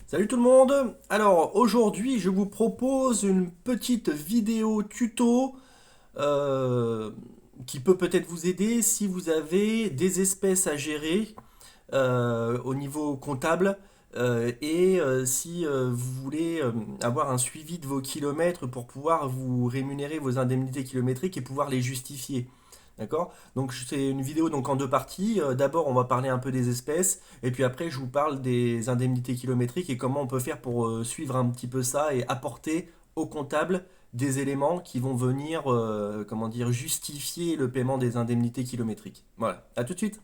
Salut tout le monde! Alors aujourd'hui je vous propose une petite vidéo tuto euh, qui peut peut-être vous aider si vous avez des espèces à gérer au niveau comptable et si vous voulez avoir un suivi de vos kilomètres pour pouvoir vous rémunérer vos indemnités kilométriques et pouvoir les justifier. D'accord? Donc c'est une vidéo donc en deux parties. D'abord on va parler un peu des espèces et puis après je vous parle des indemnités kilométriques et comment on peut faire pour suivre un petit peu ça et apporter au comptable des éléments qui vont venir comment dire justifier le paiement des indemnités kilométriques. Voilà, à tout de suite.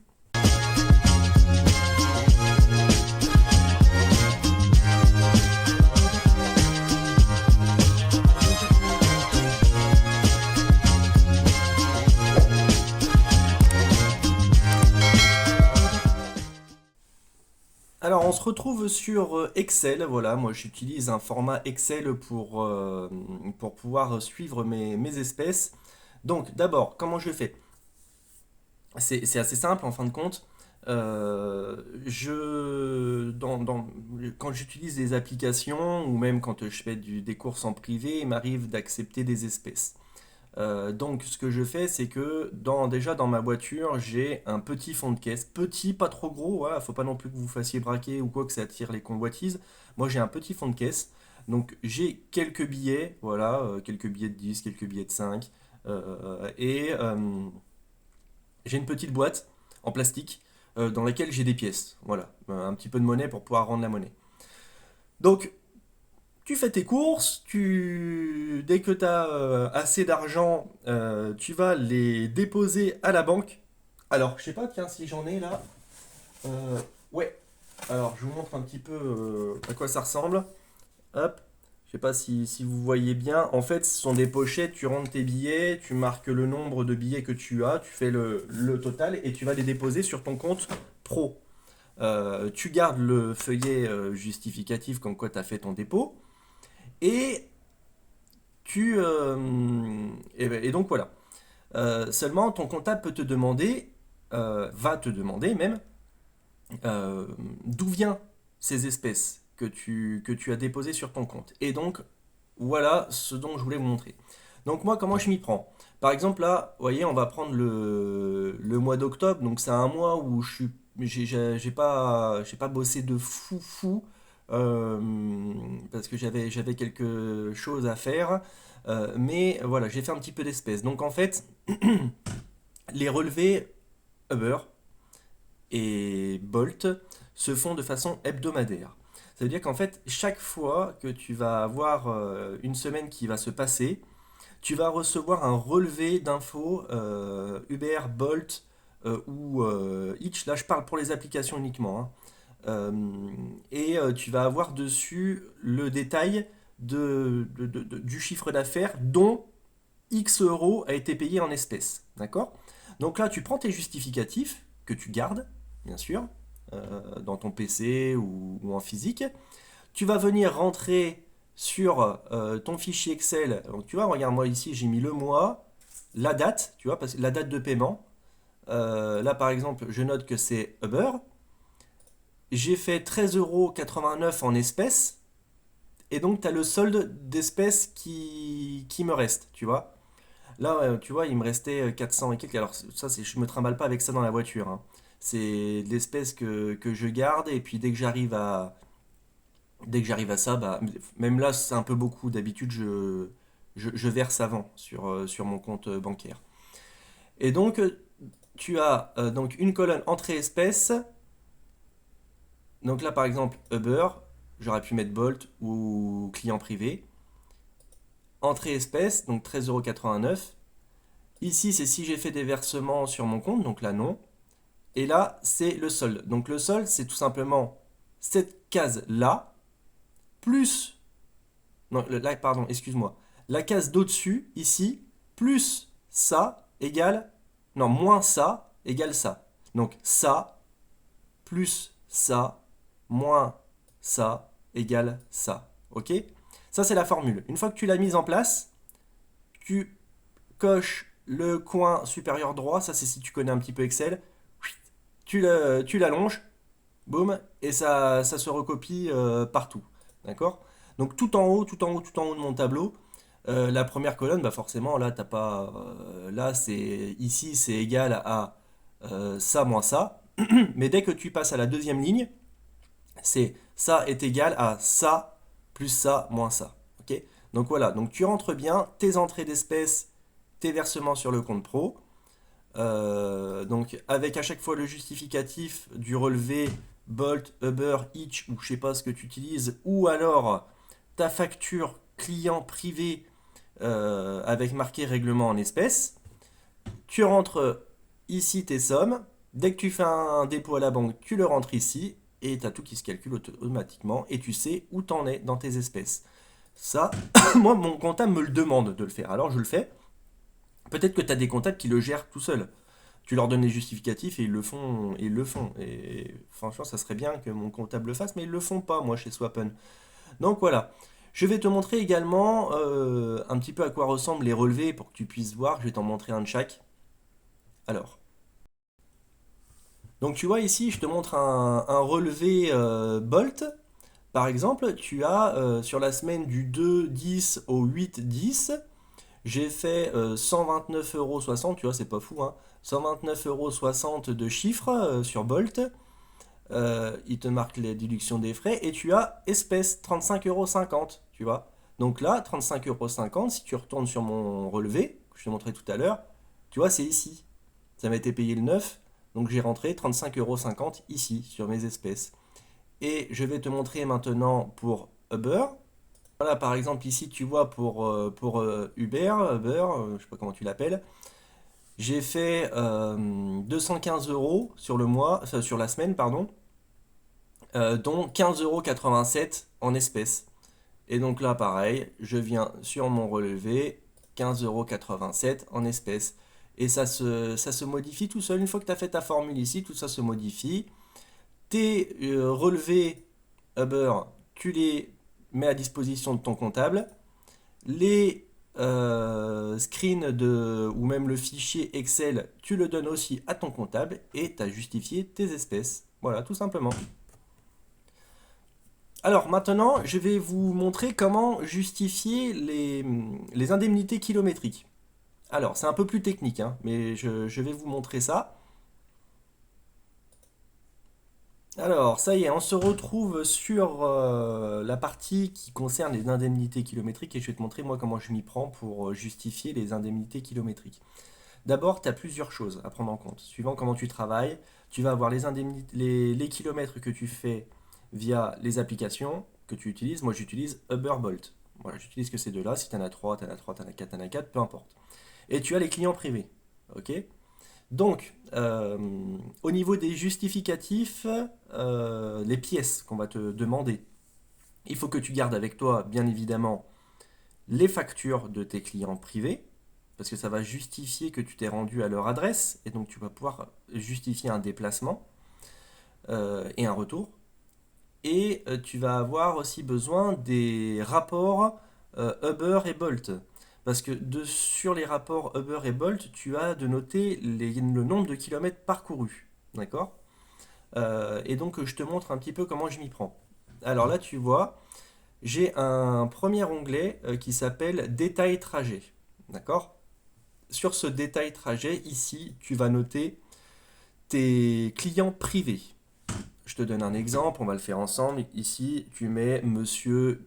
Alors, on se retrouve sur Excel. Voilà, moi j'utilise un format Excel pour pouvoir suivre mes espèces. Donc, d'abord, comment je fais? C'est assez simple en fin de compte. Quand j'utilise des applications ou même quand je fais des courses en privé, il m'arrive d'accepter des espèces. Donc ce que je fais, c'est que déjà dans ma voiture, j'ai un petit fond de caisse. Petit, pas trop gros, voilà, faut pas non plus que vous fassiez braquer ou quoi que ça attire les convoitises. Moi j'ai un petit fond de caisse. Donc j'ai quelques billets, voilà, quelques billets de 10, quelques billets de 5. Et j'ai une petite boîte en plastique dans laquelle j'ai des pièces. Voilà, un petit peu de monnaie pour pouvoir rendre la monnaie. Donc tu fais tes courses, dès que tu as assez d'argent, tu vas les déposer à la banque. Alors, je sais pas, tiens, si j'en ai là. Euh, ouais, alors je vous montre un petit peu à quoi ça ressemble. Hop, je sais pas si vous voyez bien. En fait, ce sont des pochettes, tu rentres tes billets, tu marques le nombre de billets que tu as, tu fais le total et tu vas les déposer sur ton compte pro. Tu gardes le feuillet justificatif comme quoi tu as fait ton dépôt. Et et donc voilà. Seulement, ton comptable peut te demander, va te demander même, d'où viennent ces espèces que tu as déposées sur ton compte. Et donc, voilà ce dont je voulais vous montrer. Donc moi, comment je m'y prends? Par exemple, là, vous voyez, on va prendre le mois d'octobre. Donc c'est un mois où j'ai pas bossé de fou, euh, parce que j'avais quelque chose à faire. Mais voilà, j'ai fait un petit peu d'espèces. Donc en fait, les relevés Uber et Bolt se font de façon hebdomadaire. Ça veut dire qu'en fait, chaque fois que tu vas avoir une semaine qui va se passer, tu vas recevoir un relevé d'infos Uber, Bolt ou Hitch. Là, je parle pour les applications uniquement, hein. Et tu vas avoir dessus le détail du chiffre d'affaires dont X euros a été payé en espèces. D'accord? Donc là, tu prends tes justificatifs que tu gardes, bien sûr, dans ton PC ou en physique. Tu vas venir rentrer sur ton fichier Excel. Donc tu vois, regarde, moi ici, j'ai mis le mois, la date, tu vois, parce que la date de paiement. Là, par exemple, je note que c'est Uber. J'ai fait 13,89 € en espèces. Et donc, tu as le solde d'espèces qui me reste, tu vois. Là, tu vois, il me restait 400 et quelques. Alors, ça, je me trimballe pas avec ça dans la voiture, hein. C'est de l'espèce que je garde. Et puis, dès que j'arrive à ça, bah, même là, c'est un peu beaucoup. D'habitude, je verse avant sur mon compte bancaire. Et donc, tu as donc une colonne entrée espèces. Donc là, par exemple, Uber, j'aurais pu mettre Bolt ou client privé. Entrée espèces, donc 13,89 €. Ici, c'est si j'ai fait des versements sur mon compte, donc là, non. Et là, c'est le solde. Donc le solde, c'est tout simplement cette case-là, plus... Non, là, pardon, excuse-moi. La case d'au-dessus, ici, plus ça égale... Non, moins ça égale ça. Donc ça, plus ça, moins ça égale ça. Ok? Ça, c'est la formule. Une fois que tu l'as mise en place, tu coches le coin supérieur droit. Ça, c'est si tu connais un petit peu Excel. Tu l'allonges boum, et ça se recopie partout. D'accord? Donc tout en haut, tout en haut, tout en haut de mon tableau, la première colonne, bah forcément, là, t'as pas. Là, c'est. Ici, c'est égal à ça moins ça. Mais dès que tu passes à la deuxième ligne, c'est ça est égal à ça plus ça moins ça. Ok? Donc voilà, donc tu rentres bien tes entrées d'espèces, tes versements sur le compte pro. Donc avec à chaque fois le justificatif du relevé Bolt, Uber, Each ou je sais pas ce que tu utilises, ou alors ta facture client privé avec marqué règlement en espèces. Tu rentres ici tes sommes. Dès que tu fais un dépôt à la banque, tu le rentres ici et tu as tout qui se calcule automatiquement et tu sais où t'en es dans tes espèces. Ça, moi, mon comptable me le demande de le faire. Alors je le fais. Peut-être que tu as des comptables qui le gèrent tout seuls. Tu leur donnes les justificatifs et ils le font. Et ils le font. Et franchement, ça serait bien que mon comptable le fasse, mais ils le font pas, moi, chez Swappen. Donc voilà. Je vais te montrer également un petit peu à quoi ressemblent les relevés pour que tu puisses voir. Je vais t'en montrer un de chaque. Alors. Donc tu vois ici, je te montre un relevé Bolt. Par exemple, tu as sur la semaine du 2-10 au 8-10, j'ai fait 129,60 €, tu vois, c'est pas fou, hein. 129,60 € de chiffres sur Bolt. Il te marque les déductions des frais et tu as espèce 35,50 €, tu vois. Donc là, 35,50 €, si tu retournes sur mon relevé, que je te montrais tout à l'heure, tu vois, c'est ici. Ça m'a été payé le 9, donc j'ai rentré 35,50 € ici sur mes espèces. Et je vais te montrer maintenant pour Uber. Voilà, par exemple, ici, tu vois, pour Uber, je sais pas comment tu l'appelles, j'ai fait 215 € sur le mois, sur la semaine, pardon, dont 15,87 € en espèces. Et donc là, pareil, je viens sur mon relevé, 15,87 € en espèces. Et ça se modifie tout seul. Une fois que tu as fait ta formule ici, tout ça se modifie. Tes relevés Uber, tu les mets à disposition de ton comptable. Les screens ou même le fichier Excel, tu le donnes aussi à ton comptable et tu as justifié tes espèces. Voilà, tout simplement. Alors maintenant, je vais vous montrer comment justifier les indemnités kilométriques. Alors, c'est un peu plus technique, hein, mais je vais vous montrer ça. Alors, ça y est, on se retrouve sur la partie qui concerne les indemnités kilométriques et je vais te montrer moi comment je m'y prends pour justifier les indemnités kilométriques. D'abord, tu as plusieurs choses à prendre en compte. Suivant comment tu travailles, tu vas avoir les kilomètres que tu fais via les applications que tu utilises. Moi, j'utilise Uber Bolt. Voilà, j'utilise que ces deux-là. Si tu en as trois, tu en as trois, tu en as quatre, tu en as quatre, peu importe. Et tu as les clients privés. Ok? Donc, au niveau des justificatifs, les pièces qu'on va te demander, il faut que tu gardes avec toi, bien évidemment, les factures de tes clients privés, parce que ça va justifier que tu t'es rendu à leur adresse, et donc tu vas pouvoir justifier un déplacement et un retour. Et tu vas avoir aussi besoin des rapports Uber et Bolt. Parce que sur les rapports Uber et Bolt, tu as de noter le nombre de kilomètres parcourus. D'accord? Et donc, je te montre un petit peu comment je m'y prends. Alors là, tu vois, j'ai un premier onglet qui s'appelle Détail trajet. D'accord? Sur ce détail trajet, ici, tu vas noter tes clients privés. Je te donne un exemple, on va le faire ensemble. Ici, tu mets monsieur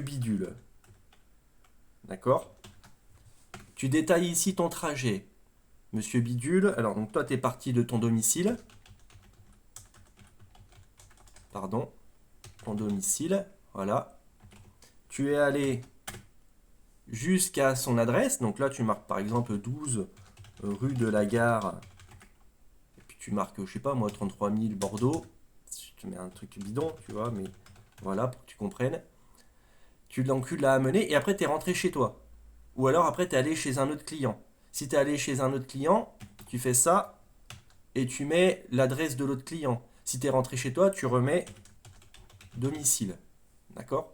Bidule. D'accord? Tu détailles ici ton trajet. Monsieur Bidule, alors donc toi, tu es parti de ton domicile. Pardon, ton domicile. Voilà. Tu es allé jusqu'à son adresse. Donc là, tu marques par exemple 12 rue de la Gare. Et puis tu marques, je sais pas moi, 33 000 Bordeaux. Tu mets un truc bidon, tu vois, mais voilà, pour que tu comprennes. Tu l'as amené et après, tu es rentré chez toi. Ou alors après, tu es allé chez un autre client. Si tu es allé chez un autre client, tu fais ça et tu mets l'adresse de l'autre client. Si tu es rentré chez toi, tu remets domicile. D'accord?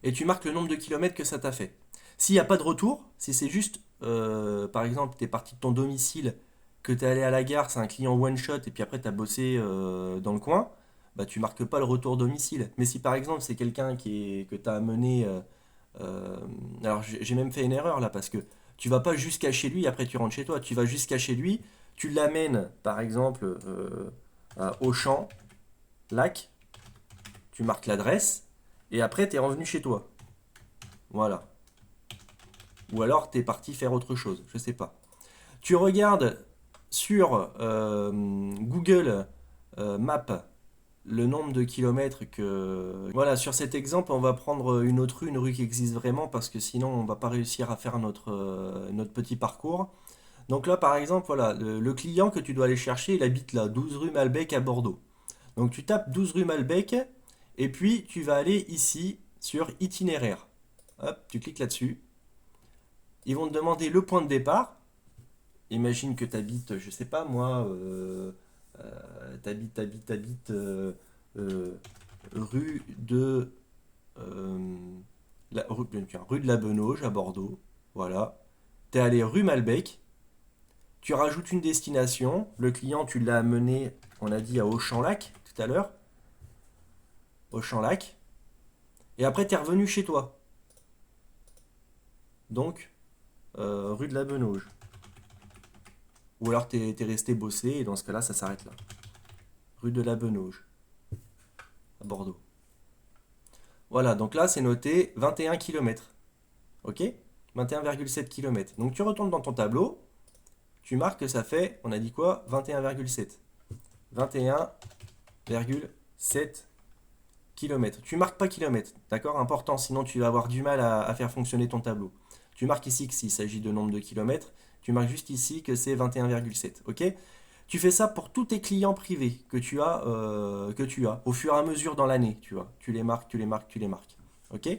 Et tu marques le nombre de kilomètres que ça t'a fait. S'il n'y a pas de retour, si c'est juste, par exemple, tu es parti de ton domicile, que tu es allé à la gare, c'est un client one shot et puis après tu as bossé dans le coin, bah tu marques pas le retour domicile. Mais si par exemple c'est quelqu'un que tu as amené, euh, alors j'ai même fait une erreur là parce que tu vas pas jusqu'à chez lui, après tu rentres chez toi, tu vas jusqu'à chez lui, tu l'amènes par exemple à Auchan, Lac, tu marques l'adresse et après tu es revenu chez toi. Voilà. Ou alors tu es parti faire autre chose, je sais pas. Tu regardes sur Google Maps le nombre de kilomètres que... Voilà, sur cet exemple, on va prendre une autre rue, une rue qui existe vraiment, parce que sinon, on va pas réussir à faire notre petit parcours. Donc là, par exemple, voilà, le client que tu dois aller chercher, il habite là, 12 rue Malbec à Bordeaux. Donc tu tapes 12 rue Malbec, et puis tu vas aller ici sur itinéraire. Hop, tu cliques là-dessus. Ils vont te demander le point de départ. Imagine que tu habites, je sais pas moi, t'habites euh, rue de rue de la Benauge à Bordeaux. Voilà. T'es allé rue Malbec. Tu rajoutes une destination. Le client, tu l'as amené, on a dit à Auchan-Lac tout à l'heure. Auchan-Lac. Et après, t'es revenu chez toi. Donc, rue de la Benauge. Ou alors t'es resté bosser et dans ce cas-là, ça s'arrête là. Rue de la Benauge à Bordeaux. Voilà, donc là, c'est noté 21 km. Ok? 21,7 km. Donc tu retournes dans ton tableau, tu marques que ça fait, on a dit quoi? 21,7. 21,7 km. Tu marques pas kilomètres, d'accord? Important, sinon tu vas avoir du mal à faire fonctionner ton tableau. Tu marques ici que s'il s'agit de nombre de kilomètres, tu marques juste ici que c'est 21,7, ok? Tu fais ça pour tous tes clients privés que tu as au fur et à mesure dans l'année, tu vois. Tu les marques, tu les marques, tu les marques, ok?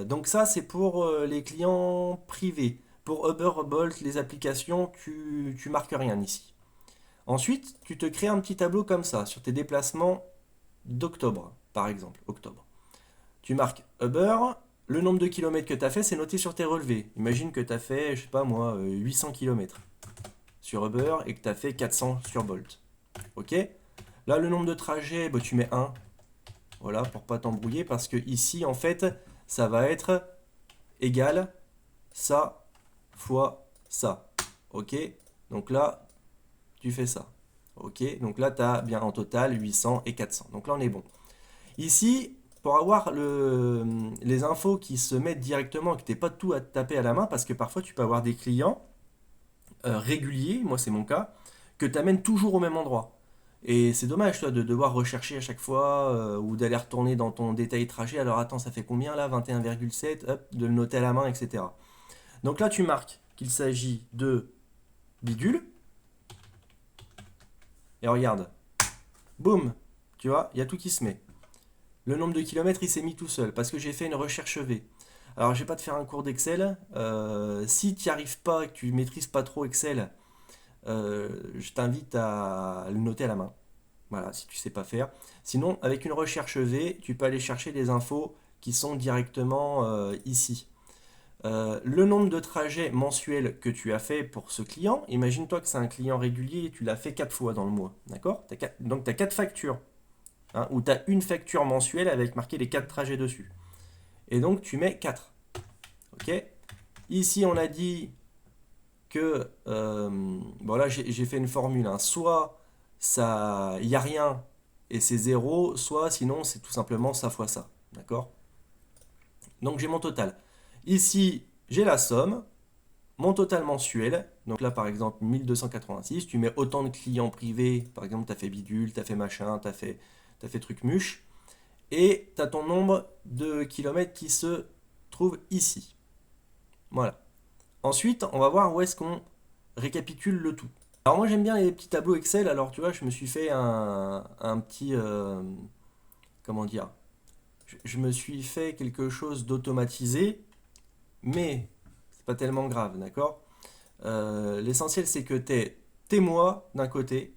Donc ça, c'est pour les clients privés. Pour Uber, Bolt, les applications, tu marques rien ici. Ensuite, tu te crées un petit tableau comme ça, sur tes déplacements d'octobre, par exemple, octobre. Tu marques Uber, le nombre de kilomètres que tu as fait, c'est noté sur tes relevés. Imagine que tu as fait, je sais pas moi, 800 kilomètres sur Uber et que tu as fait 400 sur Bolt. Ok? Là, le nombre de trajets, bah, tu mets 1. Voilà, pour pas t'embrouiller, parce que ici, en fait, ça va être égal ça fois ça. Ok? Donc là, tu fais ça. Ok? Donc là, tu as bien en total 800 et 400. Donc là, on est bon. Ici, pour avoir les infos qui se mettent directement, que tu n'es pas tout à taper à la main, parce que parfois, tu peux avoir des clients réguliers, moi c'est mon cas, que tu amènes toujours au même endroit. Et c'est dommage, toi, de devoir rechercher à chaque fois ou d'aller retourner dans ton détail trajet. Alors attends, ça fait combien là? 21,7, hop, de le noter à la main, etc. Donc là, tu marques qu'il s'agit de bidule. Et regarde, boum, tu vois, il y a tout qui se met. Le nombre de kilomètres, il s'est mis tout seul parce que j'ai fait une recherche V. Alors, je vais pas te faire un cours d'Excel. Si tu n'y arrives pas, que tu maîtrises pas trop Excel, je t'invite à le noter à la main. Voilà, si tu sais pas faire. Sinon, avec une recherche V, tu peux aller chercher des infos qui sont directement ici. Le nombre de trajets mensuels que tu as fait pour ce client, imagine-toi que c'est un client régulier et tu l'as fait 4 fois dans le mois. D'accord? Donc, tu as 4 factures. Hein, ou tu as une facture mensuelle avec marqué les 4 trajets dessus. Et donc, tu mets 4. Ok? Ici, on a dit que, bon là j'ai fait une formule, hein. Soit ça, il n'y a rien et c'est zéro, soit sinon c'est tout simplement ça fois ça. D'accord? Donc j'ai mon total. Ici, j'ai la somme, mon total mensuel. Donc là, par exemple, 1286. Tu mets autant de clients privés. Par exemple, tu as fait bidule, tu as fait machin, t'as fait truc muche. Et tu as ton nombre de kilomètres qui se trouve ici. Voilà. Ensuite, on va voir où est-ce qu'on récapitule le tout. Alors moi j'aime bien les petits tableaux Excel, alors tu vois, je me suis fait un petit... comment dire? Je me suis fait quelque chose d'automatisé, mais c'est pas tellement grave, d'accord? L'essentiel c'est que tu aies tes mois d'un côté,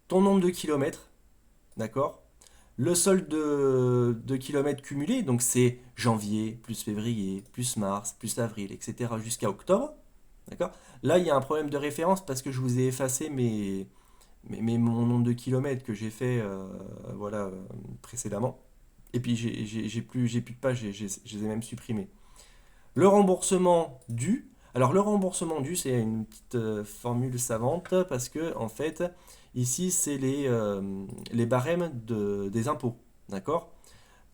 ton nombre de kilomètres, d'accord? Le solde de kilomètres cumulés, donc c'est janvier, plus février, plus mars, plus avril, etc. jusqu'à octobre. D'accord? Là, il y a un problème de référence parce que je vous ai effacé mon nombre de kilomètres que j'ai fait voilà, précédemment. Et puis, j'ai plus de pages, je les ai même supprimées. Le remboursement dû. Alors, le remboursement dû, c'est une petite formule savante parce que, en fait, ici, c'est les barèmes des impôts. D'accord?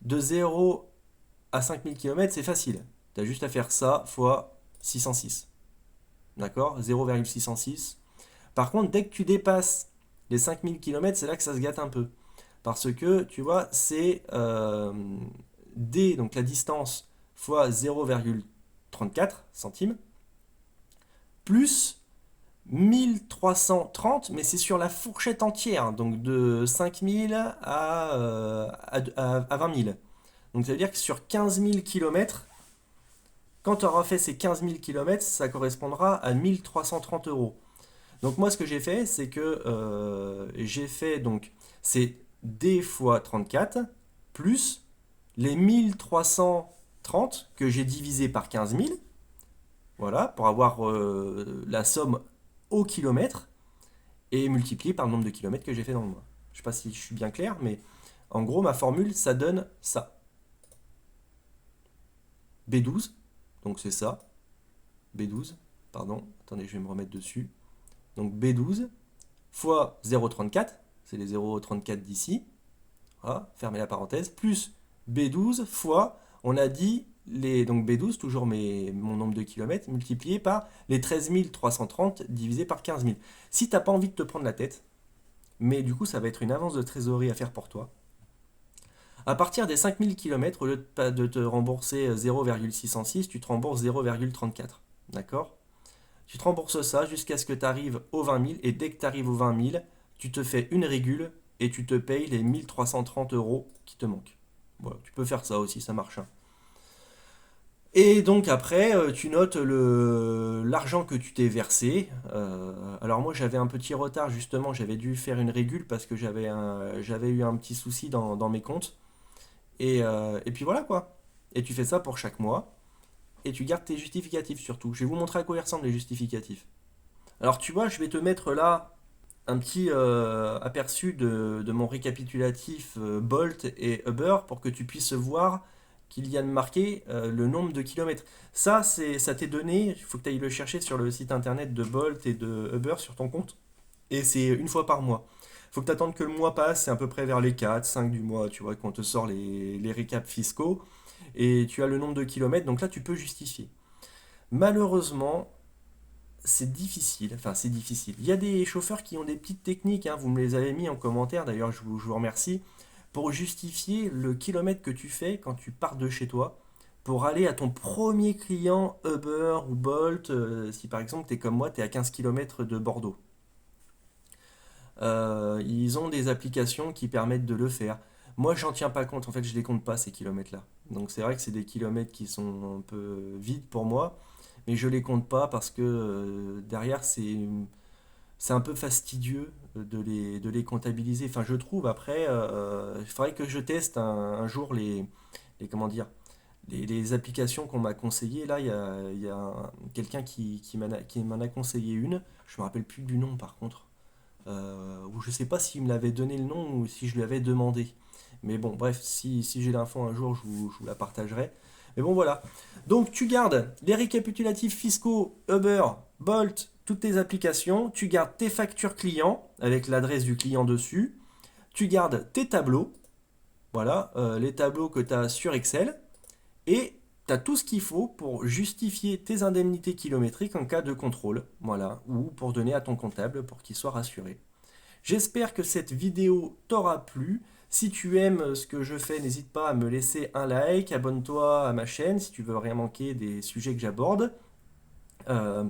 De 0 à 5000 km, c'est facile. Tu as juste à faire ça fois 606. D'accord? 0,606. Par contre, dès que tu dépasses les 5000 km, c'est là que ça se gâte un peu. Parce que, tu vois, c'est D, donc la distance, fois 0,34 centimes, plus 1330, mais c'est sur la fourchette entière, donc de 5000 à 20 000. Donc ça veut dire que sur 15 000 km, quand tu auras fait ces 15 000 km, ça correspondra à 1330 euros. Donc moi, ce que j'ai fait, c'est que j'ai fait, donc, c'est D fois 34 plus les 1330 que j'ai divisé par 15 000, voilà, pour avoir la somme au kilomètre, et multiplié par le nombre de kilomètres que j'ai fait dans le mois. Je ne sais pas si je suis bien clair, mais en gros, ma formule, ça donne ça. B12, donc c'est ça. B12, pardon, attendez, je vais me remettre dessus. Donc B12 fois 0,34, c'est les 0,34 d'ici, voilà, fermez la parenthèse, plus B12 fois, on a dit, donc B12, toujours mon nombre de kilomètres, multiplié par les 13 330 divisé par 15 000. Si tu n'as pas envie de te prendre la tête, mais du coup ça va être une avance de trésorerie à faire pour toi, à partir des 5000 km, au lieu de te rembourser 0,606, tu te rembourses 0,34. D'accord? Tu te rembourses ça jusqu'à ce que tu arrives aux 20 000 et dès que tu arrives aux 20 000, tu te fais une régule et tu te payes les 1330 euros qui te manquent. Voilà, tu peux faire ça aussi, ça marche, hein. Et donc après, tu notes l'argent que tu t'es versé. Alors moi j'avais un petit retard justement, j'avais dû faire une régule parce que j'avais eu un petit souci dans mes comptes. Et puis voilà quoi. Et tu fais ça pour chaque mois. Et tu gardes tes justificatifs surtout. Je vais vous montrer à quoi ils ressemblent les justificatifs. Alors tu vois, je vais te mettre là un petit aperçu de mon récapitulatif Bolt et Uber pour que tu puisses voir qu'il y a marqué le nombre de kilomètres. Ça t'est donné, il faut que tu ailles le chercher sur le site internet de Bolt et de Uber sur ton compte. Et c'est une fois par mois. Il faut que tu attendes que le mois passe, c'est à peu près vers les 4, 5 du mois, tu vois, qu'on te sort les récaps fiscaux. Et tu as le nombre de kilomètres, donc là tu peux justifier. Malheureusement, c'est difficile. Enfin, c'est difficile. Il y a des chauffeurs qui ont des petites techniques, hein, vous me les avez mis en commentaire, d'ailleurs, je vous remercie, pour justifier le kilomètre que tu fais quand tu pars de chez toi pour aller à ton premier client Uber ou Bolt, si par exemple tu es comme moi, tu es à 15 km de Bordeaux. Ils ont des applications qui permettent de le faire. Moi, j'en tiens pas compte, en fait, je les compte pas ces kilomètres-là. Donc c'est vrai que c'est des kilomètres qui sont un peu vides pour moi, mais je les compte pas parce que derrière, c'est un peu fastidieux de les comptabiliser. Enfin, je trouve, après, il faudrait que je teste un jour comment dire, les applications qu'on m'a conseillées. Là, il y a quelqu'un qui m'en a conseillé une. Je me rappelle plus du nom, par contre. Ou je sais pas s'il me l'avait donné le nom ou si je lui avais demandé. Mais bon, bref, si j'ai l'info un jour, je vous la partagerai. Mais bon, voilà. Donc, tu gardes les récapitulatifs fiscaux Uber, Bolt, toutes tes applications. Tu gardes tes factures clients avec l'adresse du client dessus. Tu gardes tes tableaux. Voilà, les tableaux que tu as sur Excel. Et tu as tout ce qu'il faut pour justifier tes indemnités kilométriques en cas de contrôle. Voilà, ou pour donner à ton comptable pour qu'il soit rassuré. J'espère que cette vidéo t'aura plu. Si tu aimes ce que je fais, n'hésite pas à me laisser un like, abonne-toi à ma chaîne si tu veux rien manquer des sujets que j'aborde. Euh,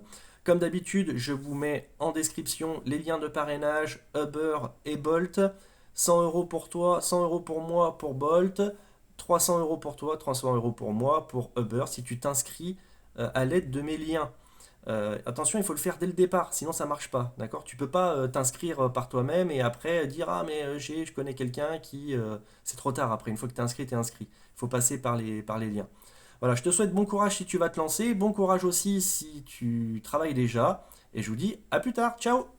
Comme d'habitude, je vous mets en description les liens de parrainage Uber et Bolt. 100 euros pour toi, 100 euros pour moi pour Bolt, 300 euros pour toi, 300 euros pour moi pour Uber si tu t'inscris à l'aide de mes liens. Attention, il faut le faire dès le départ, sinon ça marche pas, d'accord? Tu peux pas t'inscrire par toi-même et après dire ah mais je connais quelqu'un qui c'est trop tard après une fois que tu es inscrit, tu es inscrit. Il faut passer par les liens. Voilà, je te souhaite bon courage si tu vas te lancer, bon courage aussi si tu travailles déjà, et je vous dis à plus tard, ciao!